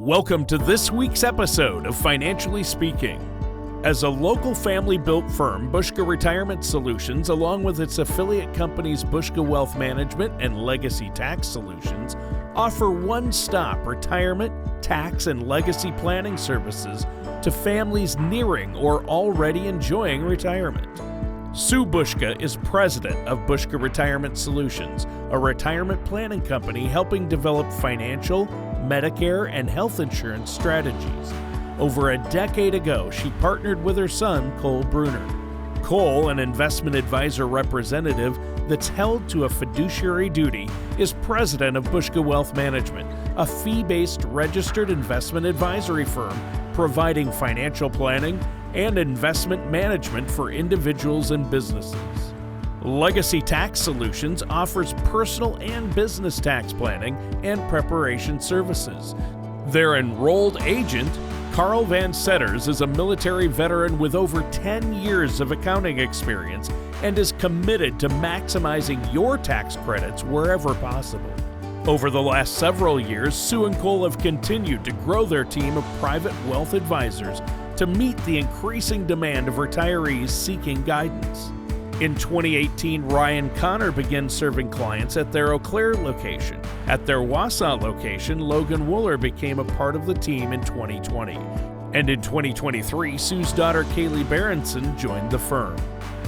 Welcome to this week's episode of Financially Speaking. As a local family-built firm, Bushka Retirement Solutions, along with its affiliate companies Bushka Wealth Management and Legacy Tax Solutions, offer one-stop retirement, tax, and legacy planning services to families nearing or already enjoying retirement. Sue Bushka is president of Bushka Retirement Solutions, a retirement planning company helping develop financial, Medicare, and health insurance strategies. Over a decade ago, she partnered with her son, Cole Bruner. Cole, an investment advisor representative that's held to a fiduciary duty, is president of Bushka Wealth Management, a fee-based registered investment advisory firm providing financial planning and investment management for individuals and businesses. Legacy Tax Solutions offers personal and business tax planning and preparation services. Their enrolled agent, Carl Van Setters, is a military veteran with over 10 years of accounting experience and is committed to maximizing your tax credits wherever possible. Over the last several years, Sue and Cole have continued to grow their team of private wealth advisors to meet the increasing demand of retirees seeking guidance. In 2018, Ryan Connor began serving clients at their Eau Claire location. At their Wausau location, Logan Wooler became a part of the team in 2020. And in 2023, Sue's daughter Kaylee Berenson joined the firm.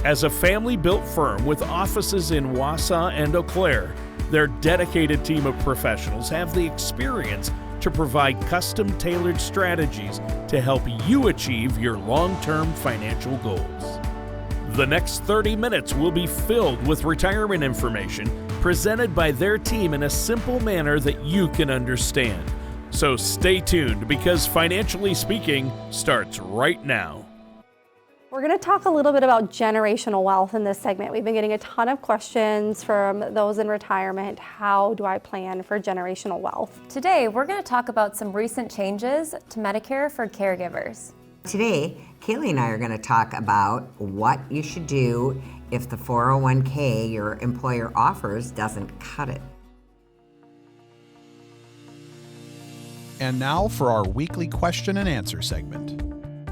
As a family-built firm with offices in Wausau and Eau Claire, their dedicated team of professionals have the experience to provide custom-tailored strategies to help you achieve your long-term financial goals. The next 30 minutes will be filled with retirement information presented by their team in a simple manner that you can understand. So stay tuned because Financially Speaking starts right now. We're going to talk a little bit about generational wealth in this segment. We've been getting a ton of questions from those in retirement. How do I plan for generational wealth? Today, we're going to talk about some recent changes to Medicare for caregivers. Today, Kaylee and I are going to talk about what you should do if the 401k your employer offers doesn't cut it. And now for our weekly question and answer segment.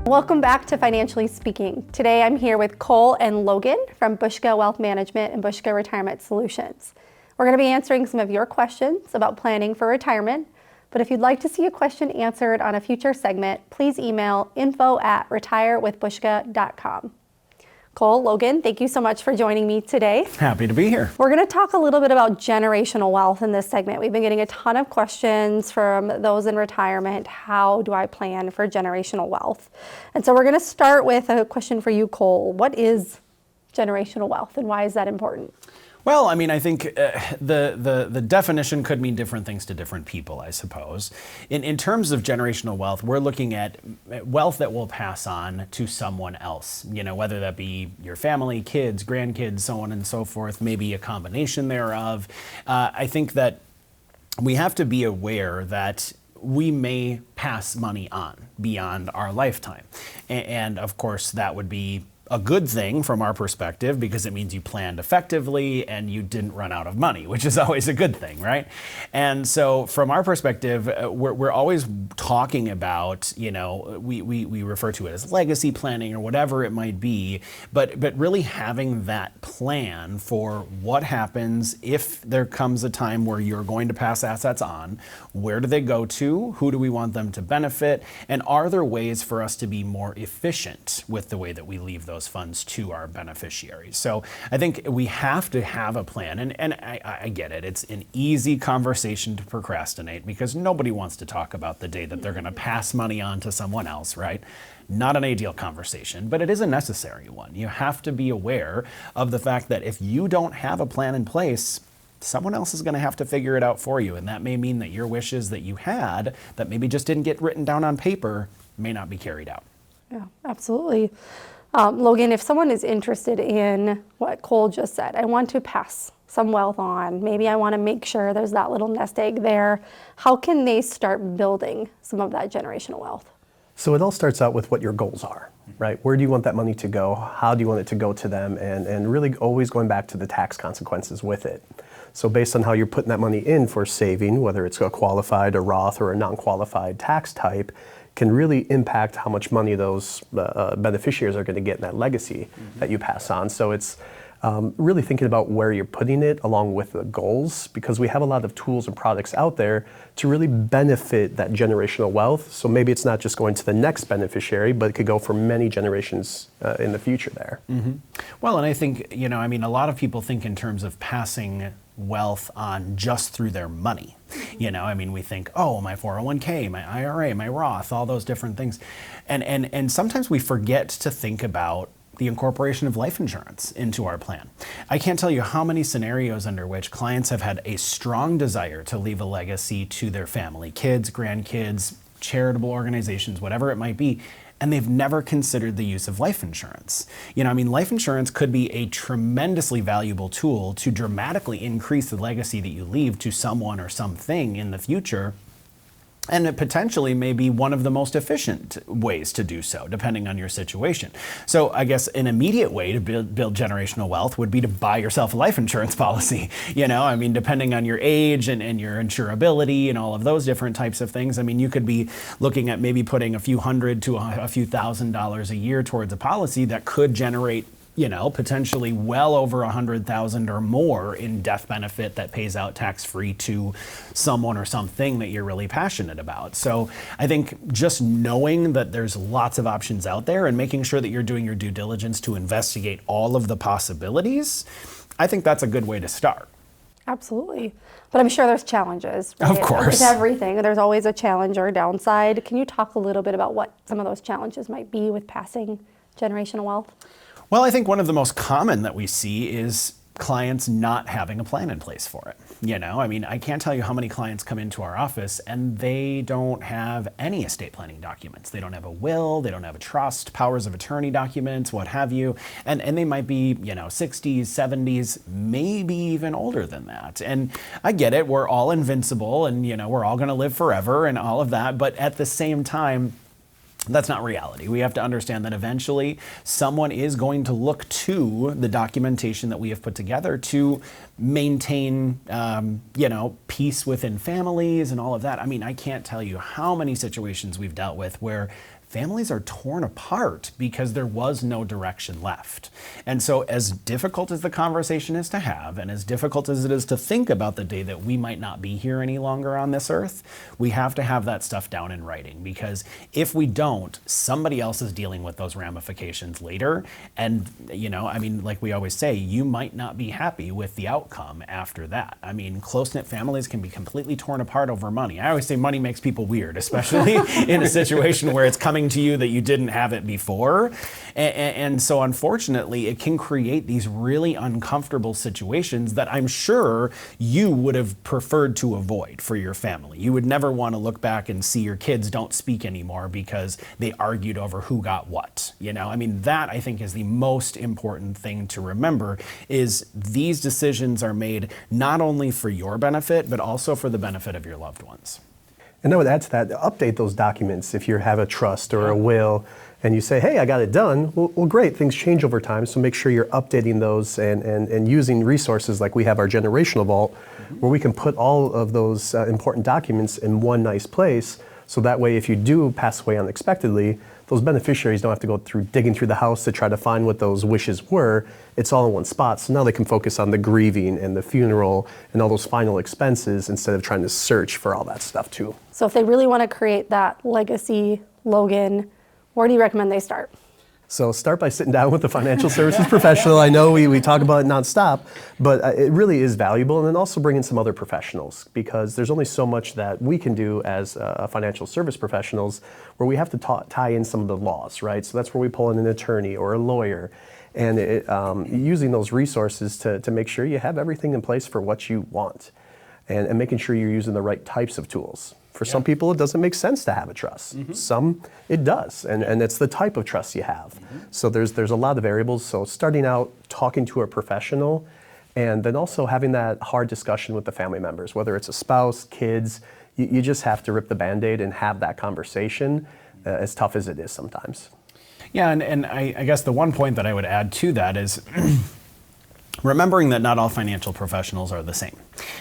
Welcome back to Financially Speaking. Today I'm here with Cole and Logan from Bushka Wealth Management and Bushka Retirement Solutions. We're going to be answering some of your questions about planning for retirement. But if you'd like to see a question answered on a future segment, please email info@retirewithbushka.com. Cole, Logan, thank you so much for joining me today. Happy to be here. We're going to talk a little bit about generational wealth in this segment. We've been getting a ton of questions from those in retirement. How do I plan for generational wealth? And so we're going to start with a question for you, Cole. What is generational wealth and why is that important? Well, I mean, I think the definition could mean different things to different people, I suppose. In terms of generational wealth, we're looking at wealth that will pass on to someone else, you know, whether that be your family, kids, grandkids, so on and so forth, maybe a combination thereof. I think that we have to be aware that we may pass money on beyond our lifetime. And of course, that would be a good thing from our perspective because it means you planned effectively and you didn't run out of money, which is always a good thing, right? And so from our perspective, we're always talking about, you know, we refer to it as legacy planning or whatever it might be, but really having that plan for what happens if there comes a time where you're going to pass assets on, where do they go to, who do we want them to benefit, and are there ways for us to be more efficient with the way that we leave those funds to our beneficiaries. So I think we have to have a plan, and I get it. It's an easy conversation to procrastinate because nobody wants to talk about the day that they're going to pass money on to someone else, right? Not an ideal conversation, but it is a necessary one. You have to be aware of the fact that if you don't have a plan in place, someone else is going to have to figure it out for you, and that may mean that your wishes that you had that maybe just didn't get written down on paper may not be carried out. Yeah, absolutely. Logan, if someone is interested in what Cole just said, I want to pass some wealth on, maybe I want to make sure there's that little nest egg there, how can they start building some of that generational wealth? So it all starts out with what your goals are, right? Where do you want that money to go? How do you want it to go to them? And really always going back to the tax consequences with it. So based on how you're putting that money in for saving, whether it's a qualified, a Roth, or a non-qualified tax type, can really impact how much money those beneficiaries are going to get in that legacy that you pass on. So it's really thinking about where you're putting it along with the goals, because we have a lot of tools and products out there to really benefit that generational wealth. So maybe it's not just going to the next beneficiary, but it could go for many generations in the future there. Well, and I think, a lot of people think in terms of passing wealth on just through their money. We think, oh, my 401k, my IRA, my Roth, all those different things. And sometimes we forget to think about the incorporation of life insurance into our plan. I can't tell you how many scenarios under which clients have had a strong desire to leave a legacy to their family, kids, grandkids, charitable organizations, whatever it might be, and they've never considered the use of life insurance. Life insurance could be a tremendously valuable tool to dramatically increase the legacy that you leave to someone or something in the future. And it potentially may be one of the most efficient ways to do so, depending on your situation. So I guess an immediate way to build generational wealth would be to buy yourself a life insurance policy. Depending on your age and your insurability and all of those different types of things. You could be looking at maybe putting a few hundred to a few $1,000s a year towards a policy that could generate potentially well over $100,000 or more in death benefit that pays out tax-free to someone or something that you're really passionate about. So I think just knowing that there's lots of options out there and making sure that you're doing your due diligence to investigate all of the possibilities, I think that's a good way to start. Absolutely. But I'm sure there's challenges, right? Of course. With everything. There's always a challenge or a downside. Can you talk a little bit about what some of those challenges might be with passing generational wealth? Well, I think one of the most common that we see is clients not having a plan in place for it. I can't tell you how many clients come into our office and they don't have any estate planning documents. They don't have a will, they don't have a trust, powers of attorney documents, what have you. And they might be, 60s, 70s, maybe even older than that. And I get it, we're all invincible and, we're all gonna live forever and all of that. But at the same time, that's not reality. We have to understand that eventually someone is going to look to the documentation that we have put together to maintain, peace within families and all of that. I can't tell you how many situations we've dealt with where families are torn apart because there was no direction left. And so as difficult as the conversation is to have, and as difficult as it is to think about the day that we might not be here any longer on this earth, we have to have that stuff down in writing, because if we don't, somebody else is dealing with those ramifications later. And, like we always say, you might not be happy with the outcome after that. Close-knit families can be completely torn apart over money. I always say money makes people weird, especially in a situation where it's coming to you that you didn't have it before. And so unfortunately, it can create these really uncomfortable situations that I'm sure you would have preferred to avoid for your family. You would never want to look back and see your kids don't speak anymore because they argued over who got what. That I think is the most important thing to remember, is these decisions are made not only for your benefit, but also for the benefit of your loved ones. And I would add to that, update those documents if you have a trust or a will and you say, hey, I got it done. Well, great, things change over time, so make sure you're updating those and using resources like we have our generational vault, where we can put all of those important documents in one nice place, so that way if you do pass away unexpectedly, those beneficiaries don't have to go through digging through the house to try to find what those wishes were. It's all in one spot, so now they can focus on the grieving and the funeral and all those final expenses instead of trying to search for all that stuff too. So if they really want to create that legacy, Logan, where do you recommend they start? So start by sitting down with a financial services professional. I know we talk about it nonstop, but it really is valuable. And then also bring in some other professionals, because there's only so much that we can do as financial service professionals where we have to tie in some of the laws, right? So that's where we pull in an attorney or a lawyer, and using those resources to make sure you have everything in place for what you want, and making sure you're using the right types of tools. For some people, it doesn't make sense to have a trust. Some, it does, and it's the type of trust you have. So there's a lot of variables. So starting out, talking to a professional, and then also having that hard discussion with the family members, whether it's a spouse, kids, you just have to rip the Band-Aid and have that conversation, as tough as it is sometimes. Yeah, and I guess the one point that I would add to that is Remembering that not all financial professionals are the same.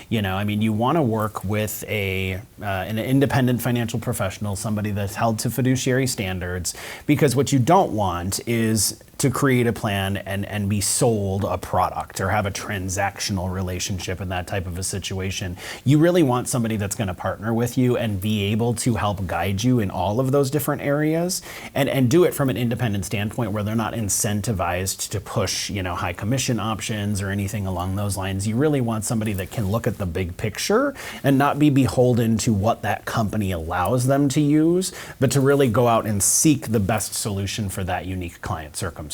You want to work with an independent financial professional, somebody that's held to fiduciary standards, because what you don't want is to create a plan and be sold a product or have a transactional relationship in that type of a situation. You really want somebody that's going to partner with you and be able to help guide you in all of those different areas and do it from an independent standpoint where they're not incentivized to push, high commission options or anything along those lines. You really want somebody that can look at the big picture and not be beholden to what that company allows them to use, but to really go out and seek the best solution for that unique client circumstance.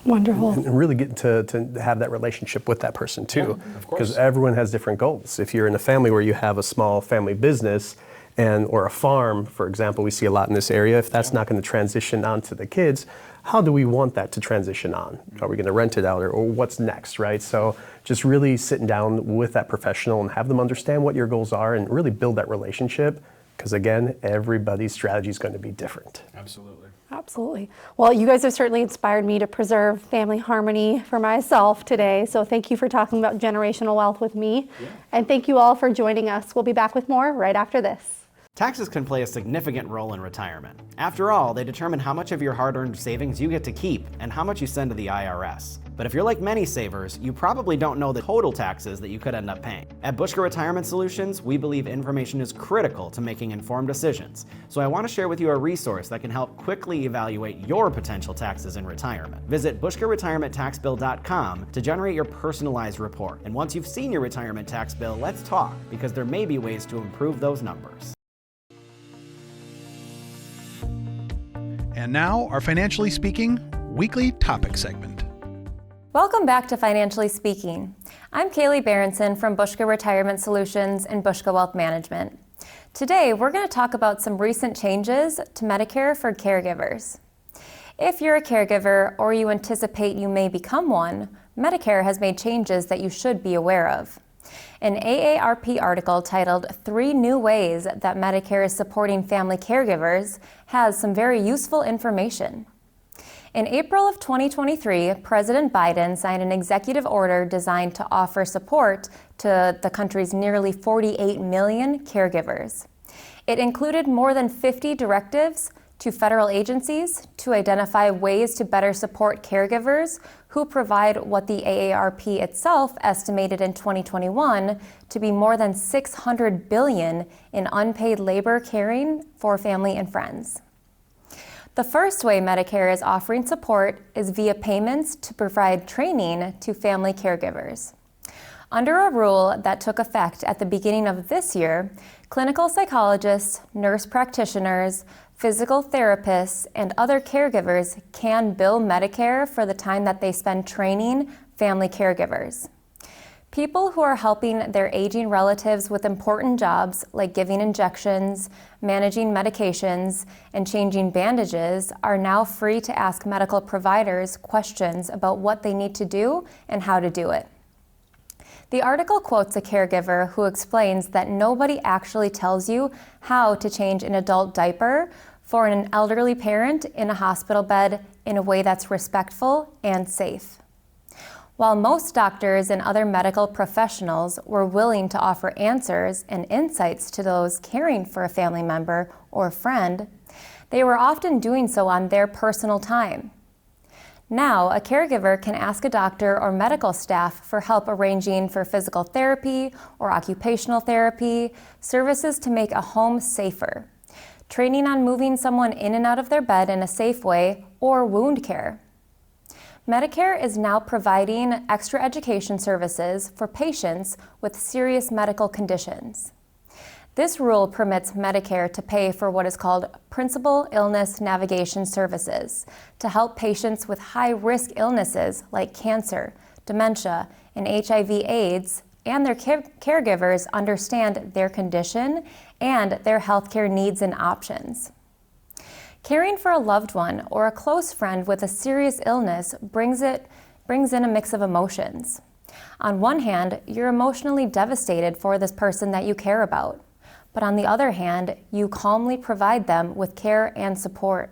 Wonderful. And really get to have that relationship with that person too. Yeah, of course. Because everyone has different goals. If you're in a family where you have a small family business or a farm, for example, we see a lot in this area, if that's not going to transition onto the kids, how do we want that to transition on? Are we going to rent it out or what's next, right? So just really sitting down with that professional and have them understand what your goals are and really build that relationship. Because again, everybody's strategy is going to be different. Absolutely. Absolutely. Well, you guys have certainly inspired me to preserve family harmony for myself today. So thank you for talking about generational wealth with me. Yeah. And thank you all for joining us. We'll be back with more right after this. Taxes can play a significant role in retirement. After all, they determine how much of your hard-earned savings you get to keep and how much you send to the IRS. But if you're like many savers, you probably don't know the total taxes that you could end up paying. At Bushka Retirement Solutions, we believe information is critical to making informed decisions. So I want to share with you a resource that can help quickly evaluate your potential taxes in retirement. Visit bushkaretirementtaxbill.com to generate your personalized report. And once you've seen your retirement tax bill, let's talk, because there may be ways to improve those numbers. And now, our Financially Speaking weekly topic segment. Welcome back to Financially Speaking. I'm Kaylee Berenson from Bushka Retirement Solutions and Bushka Wealth Management. Today, we're going to talk about some recent changes to Medicare for caregivers. If you're a caregiver or you anticipate you may become one, Medicare has made changes that you should be aware of. An AARP article titled 3 New Ways That Medicare is Supporting Family Caregivers has some very useful information. In April of 2023, President Biden signed an executive order designed to offer support to the country's nearly 48 million caregivers. It included more than 50 directives to federal agencies to identify ways to better support caregivers who provide what the AARP itself estimated in 2021 to be more than $600 billion in unpaid labor caring for family and friends. The first way Medicare is offering support is via payments to provide training to family caregivers. Under a rule that took effect at the beginning of this year, clinical psychologists, nurse practitioners, physical therapists, and other caregivers can bill Medicare for the time that they spend training family caregivers. People who are helping their aging relatives with important jobs like giving injections, managing medications, and changing bandages are now free to ask medical providers questions about what they need to do and how to do it. The article quotes a caregiver who explains that nobody actually tells you how to change an adult diaper for an elderly parent in a hospital bed in a way that's respectful and safe. While most doctors and other medical professionals were willing to offer answers and insights to those caring for a family member or friend, they were often doing so on their personal time. Now, a caregiver can ask a doctor or medical staff for help arranging for physical therapy or occupational therapy, services to make a home safer, training on moving someone in and out of their bed in a safe way, or wound care. Medicare is now providing extra education services for patients with serious medical conditions. This rule permits Medicare to pay for what is called Principal Illness Navigation Services to help patients with high-risk illnesses like cancer, dementia, and HIV/AIDS, and their caregivers understand their condition and their healthcare needs and options. Caring for a loved one or a close friend with a serious illness brings in a mix of emotions. On one hand, you're emotionally devastated for this person that you care about. But on the other hand, you calmly provide them with care and support.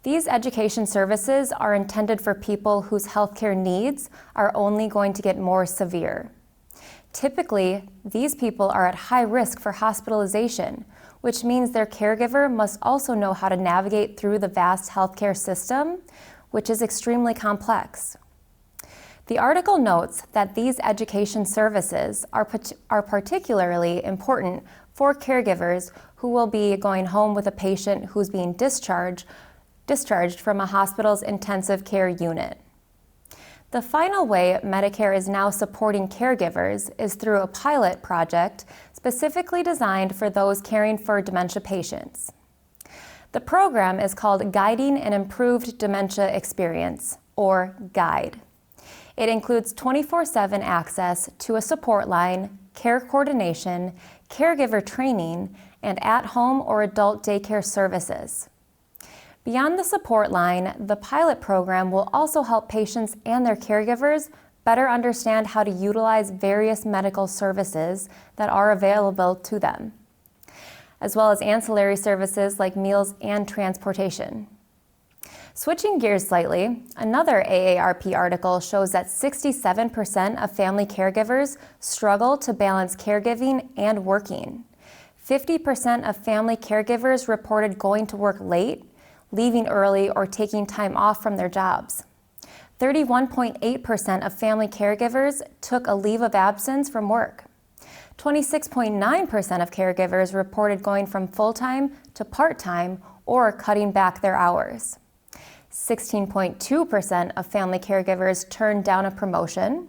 These education services are intended for people whose healthcare needs are only going to get more severe. Typically, these people are at high risk for hospitalization, which means their caregiver must also know how to navigate through the vast healthcare system, which is extremely complex. The article notes that these education services are particularly important for caregivers who will be going home with a patient who's being discharged from a hospital's intensive care unit. The final way Medicare is now supporting caregivers is through a pilot project specifically designed for those caring for dementia patients. The program is called Guiding an Improved Dementia Experience, or GUIDE. It includes 24/7 access to a support line, care coordination, caregiver training, and at-home or adult daycare services. Beyond the support line, the pilot program will also help patients and their caregivers better understand how to utilize various medical services that are available to them, as well as ancillary services like meals and transportation. Switching gears slightly, another AARP article shows that 67% of family caregivers struggle to balance caregiving and working. 50% of family caregivers reported going to work late, leaving early, or taking time off from their jobs. 31.8% of family caregivers took a leave of absence from work. 26.9% of caregivers reported going from full-time to part-time or cutting back their hours. 16.2% of family caregivers turned down a promotion.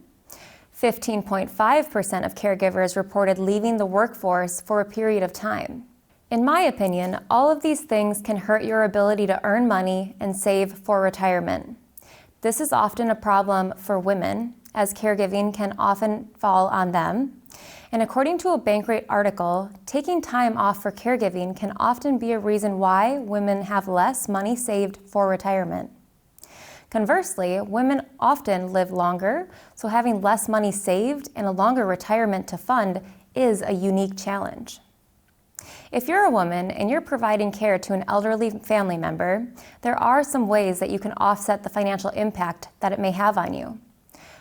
15.5% of caregivers reported leaving the workforce for a period of time. In my opinion, all of these things can hurt your ability to earn money and save for retirement. This is often a problem for women, as caregiving can often fall on them. And according to a Bankrate article, taking time off for caregiving can often be a reason why women have less money saved for retirement. Conversely, women often live longer, so having less money saved and a longer retirement to fund is a unique challenge. If you're a woman and you're providing care to an elderly family member, there are some ways that you can offset the financial impact that it may have on you.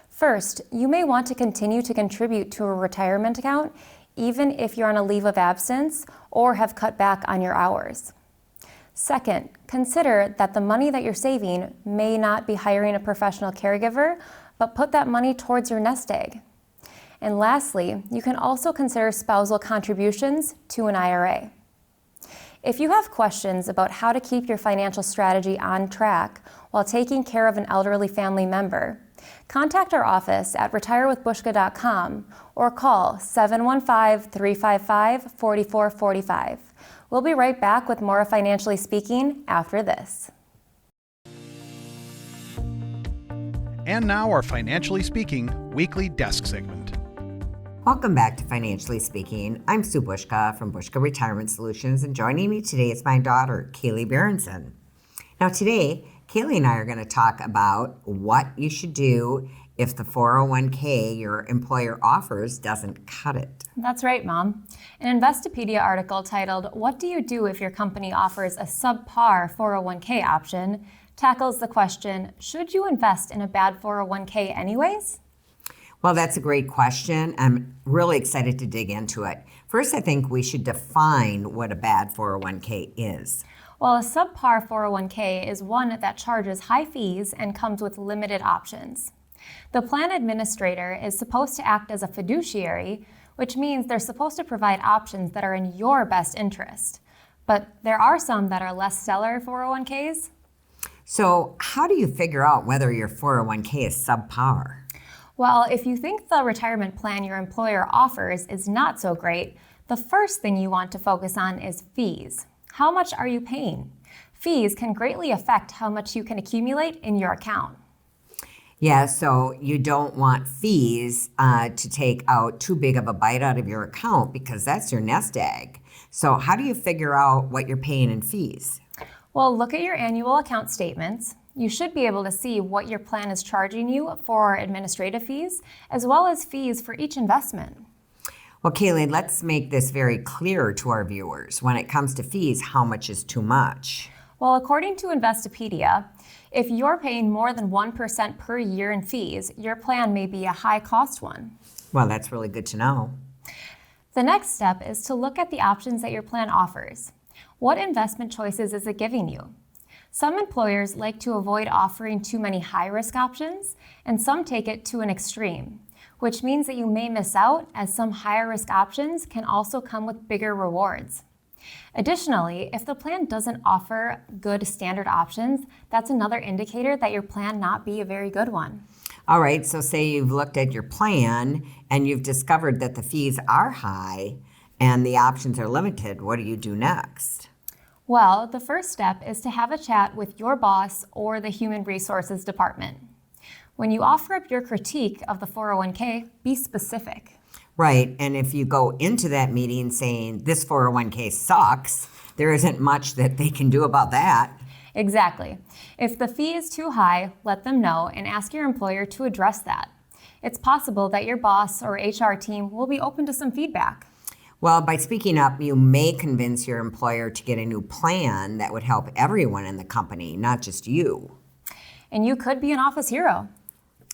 First, you may want to continue to contribute to a retirement account even if you're on a leave of absence or have cut back on your hours. Second, consider that the money that you're saving may not be hiring a professional caregiver, but put that money towards your nest egg. And lastly, you can also consider spousal contributions to an IRA. If you have questions about how to keep your financial strategy on track while taking care of an elderly family member, contact our office at retirewithbushka.com or call 715-355-4445. We'll be right back with more Financially Speaking after this. And now our Financially Speaking weekly desk segment. Welcome back to Financially Speaking. I'm Sue Bushka from Bushka Retirement Solutions, and joining me today is my daughter, Kaylee Berenson. Now today, Kaylee and I are going to talk about what you should do if the 401k your employer offers doesn't cut it. That's right, Mom. An Investopedia article titled, "What Do You Do If Your Company Offers a Subpar 401k Option?" tackles the question, should you invest in a bad 401k anyways? Well, that's a great question. I'm really excited to dig into it. First, I think we should define what a bad 401k is. Well, a subpar 401k is one that charges high fees and comes with limited options. The plan administrator is supposed to act as a fiduciary, which means they're supposed to provide options that are in your best interest. But there are some that are less stellar 401ks. So how do you figure out whether your 401k is subpar? Well, if you think the retirement plan your employer offers is not so great, the first thing you want to focus on is fees. How much are you paying? Fees can greatly affect how much you can accumulate in your account. Yeah, so you don't want fees to take out too big of a bite out of your account because that's your nest egg. So how do you figure out what you're paying in fees? Well, look at your annual account statements. You should be able to see what your plan is charging you for administrative fees, as well as fees for each investment. Well, Kaylee, let's make this very clear to our viewers. When it comes to fees, how much is too much? Well, according to Investopedia, if you're paying more than 1% per year in fees, your plan may be a high-cost one. Well, that's really good to know. The next step is to look at the options that your plan offers. What investment choices is it giving you? Some employers like to avoid offering too many high-risk options, and some take it to an extreme, which means that you may miss out, as some higher-risk options can also come with bigger rewards. Additionally, if the plan doesn't offer good standard options, that's another indicator that your plan not be a very good one. All right, so say you've looked at your plan and you've discovered that the fees are high and the options are limited. What do you do next? Well, the first step is to have a chat with your boss or the Human Resources Department. When you offer up your critique of the 401k, be specific. Right, and if you go into that meeting saying this 401k sucks, there isn't much that they can do about that. Exactly. If the fee is too high, let them know and ask your employer to address that. It's possible that your boss or HR team will be open to some feedback. Well, by speaking up, you may convince your employer to get a new plan that would help everyone in the company, not just you. And you could be an office hero.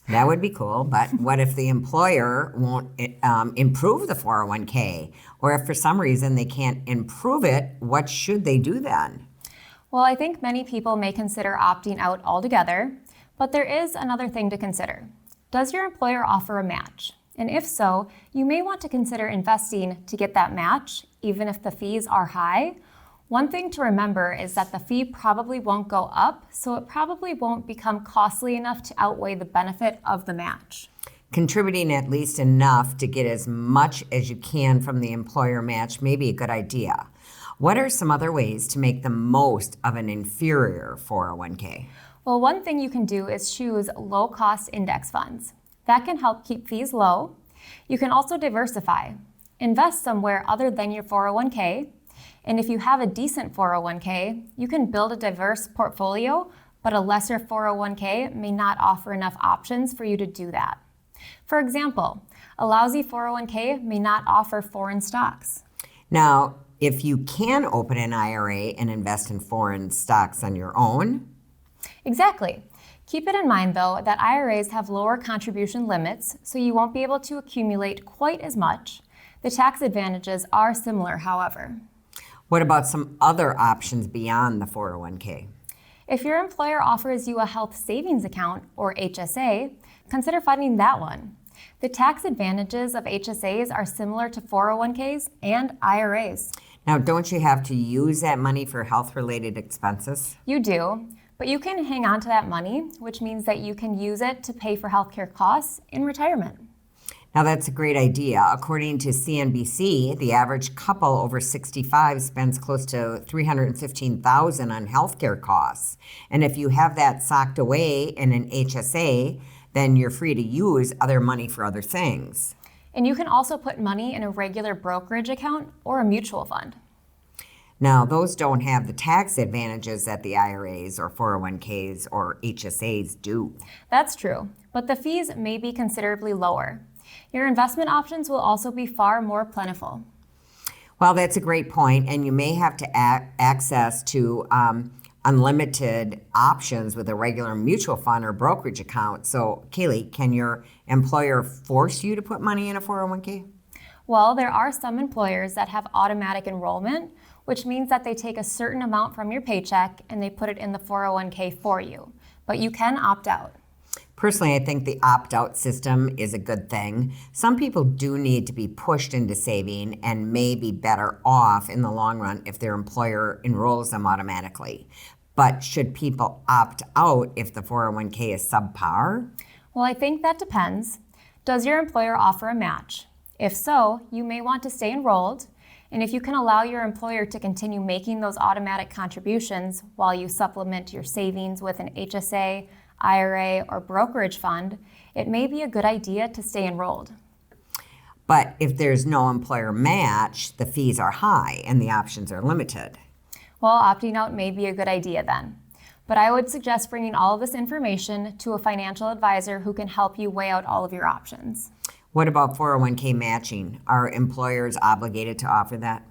That would be cool, but what if the employer won't improve the 401k? Or if for some reason they can't improve it, what should they do then? Well, I think many people may consider opting out altogether, but there is another thing to consider. Does your employer offer a match? And if so, you may want to consider investing to get that match, even if the fees are high. One thing to remember is that the fee probably won't go up, so it probably won't become costly enough to outweigh the benefit of the match. Contributing at least enough to get as much as you can from the employer match may be a good idea. What are some other ways to make the most of an inferior 401k? Well, one thing you can do is choose low-cost index funds. That can help keep fees low. You can also diversify. Invest somewhere other than your 401k. And if you have a decent 401k, you can build a diverse portfolio, but a lesser 401k may not offer enough options for you to do that. For example, a lousy 401k may not offer foreign stocks. Now, if you can open an IRA and invest in foreign stocks on your own. Exactly. Keep it in mind, though, that IRAs have lower contribution limits, so you won't be able to accumulate quite as much. The tax advantages are similar, however. What about some other options beyond the 401k? If your employer offers you a health savings account, or HSA, consider funding that one. The tax advantages of HSAs are similar to 401ks and IRAs. Now, don't you have to use that money for health-related expenses? You do, but you can hang on to that money, which means that you can use it to pay for healthcare costs in retirement. Now, that's a great idea. According to CNBC, the average couple over 65 spends close to $315,000 on healthcare costs. And if you have that socked away in an HSA, then you're free to use other money for other things. And you can also put money in a regular brokerage account or a mutual fund. Now, those don't have the tax advantages that the IRAs or 401ks or HSAs do. That's true, but the fees may be considerably lower. Your investment options will also be far more plentiful. Well, that's a great point, and you may have to access to unlimited options with a regular mutual fund or brokerage account. So, Kaylee, can your employer force you to put money in a 401k? Well, there are some employers that have automatic enrollment, which means that they take a certain amount from your paycheck and they put it in the 401k for you. But you can opt out. Personally, I think the opt-out system is a good thing. Some people do need to be pushed into saving and may be better off in the long run if their employer enrolls them automatically. But should people opt out if the 401k is subpar? Well, I think that depends. Does your employer offer a match? If so, you may want to stay enrolled. And if you can allow your employer to continue making those automatic contributions while you supplement your savings with an HSA, IRA, or brokerage fund, it may be a good idea to stay enrolled. But if there's no employer match, the fees are high and the options are limited. Well, opting out may be a good idea then. But I would suggest bringing all of this information to a financial advisor who can help you weigh out all of your options. What about 401k matching? Are employers obligated to offer that?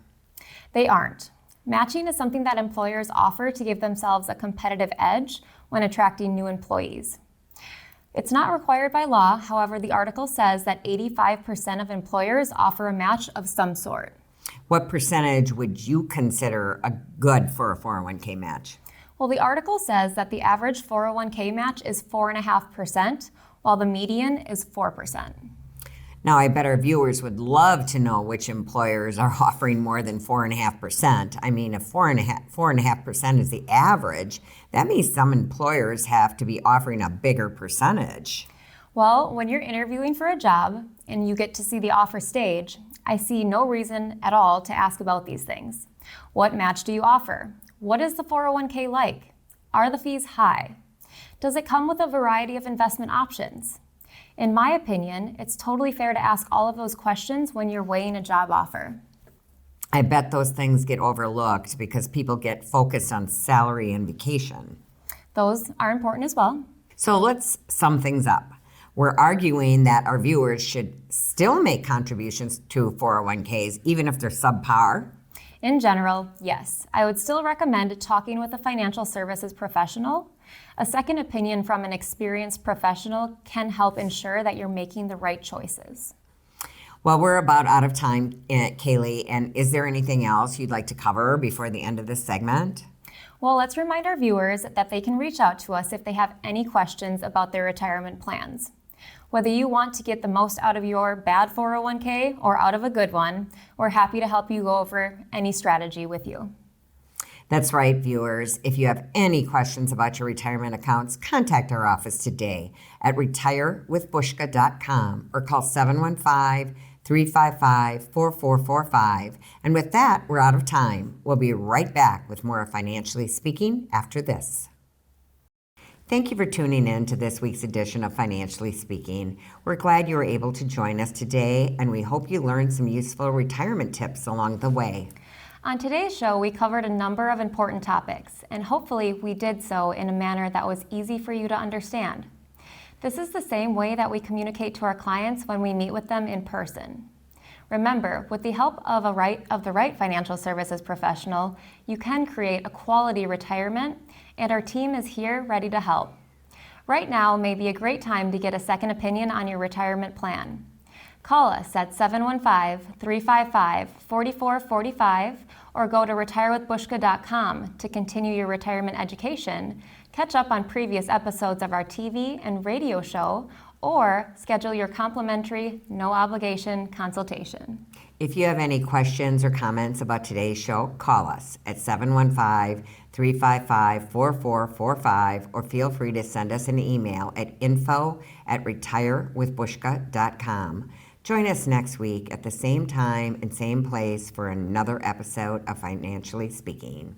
They aren't. Matching is something that employers offer to give themselves a competitive edge when attracting new employees. It's not required by law, however, the article says that 85% of employers offer a match of some sort. What percentage would you consider good for a 401k match? Well, the article says that the average 401k match is 4.5%, while the median is 4%. Now, I bet our viewers would love to know which employers are offering more than 4.5%. I mean, if 4.5% is the average, that means some employers have to be offering a bigger percentage. Well, when you're interviewing for a job and you get to see the offer stage, I see no reason at all to ask about these things. What match do you offer? What is the 401k like? Are the fees high? Does it come with a variety of investment options? In my opinion, it's totally fair to ask all of those questions when you're weighing a job offer. I bet those things get overlooked because people get focused on salary and vacation. Those are important as well. So let's sum things up. We're arguing that our viewers should still make contributions to 401ks, even if they're subpar. In general, yes. I would still recommend talking with a financial services professional. A second opinion from an experienced professional can help ensure that you're making the right choices. Well, we're about out of time, Kaylee, and is there anything else you'd like to cover before the end of this segment? Well, let's remind our viewers that they can reach out to us if they have any questions about their retirement plans. Whether you want to get the most out of your bad 401k or out of a good one, we're happy to help you go over any strategy with you. That's right, viewers. If you have any questions about your retirement accounts, contact our office today at retirewithbushka.com or call 715-355-4445. And with that, we're out of time. We'll be right back with more of Financially Speaking after this. Thank you for tuning in to this week's edition of Financially Speaking. We're glad you were able to join us today, and we hope you learned some useful retirement tips along the way. On today's show, we covered a number of important topics, and hopefully we did so in a manner that was easy for you to understand. This is the same way that we communicate to our clients when we meet with them in person. Remember, with the help of the right financial services professional, you can create a quality retirement, and our team is here ready to help. Right now may be a great time to get a second opinion on your retirement plan. Call us at 715-355-4445 or go to retirewithbushka.com to continue your retirement education, catch up on previous episodes of our TV and radio show, or schedule your complimentary, no-obligation consultation. If you have any questions or comments about today's show, call us at 715-355-4445 or feel free to send us an email at info@retirewithbushka.com. Join us next week at the same time and same place for another episode of Financially Speaking.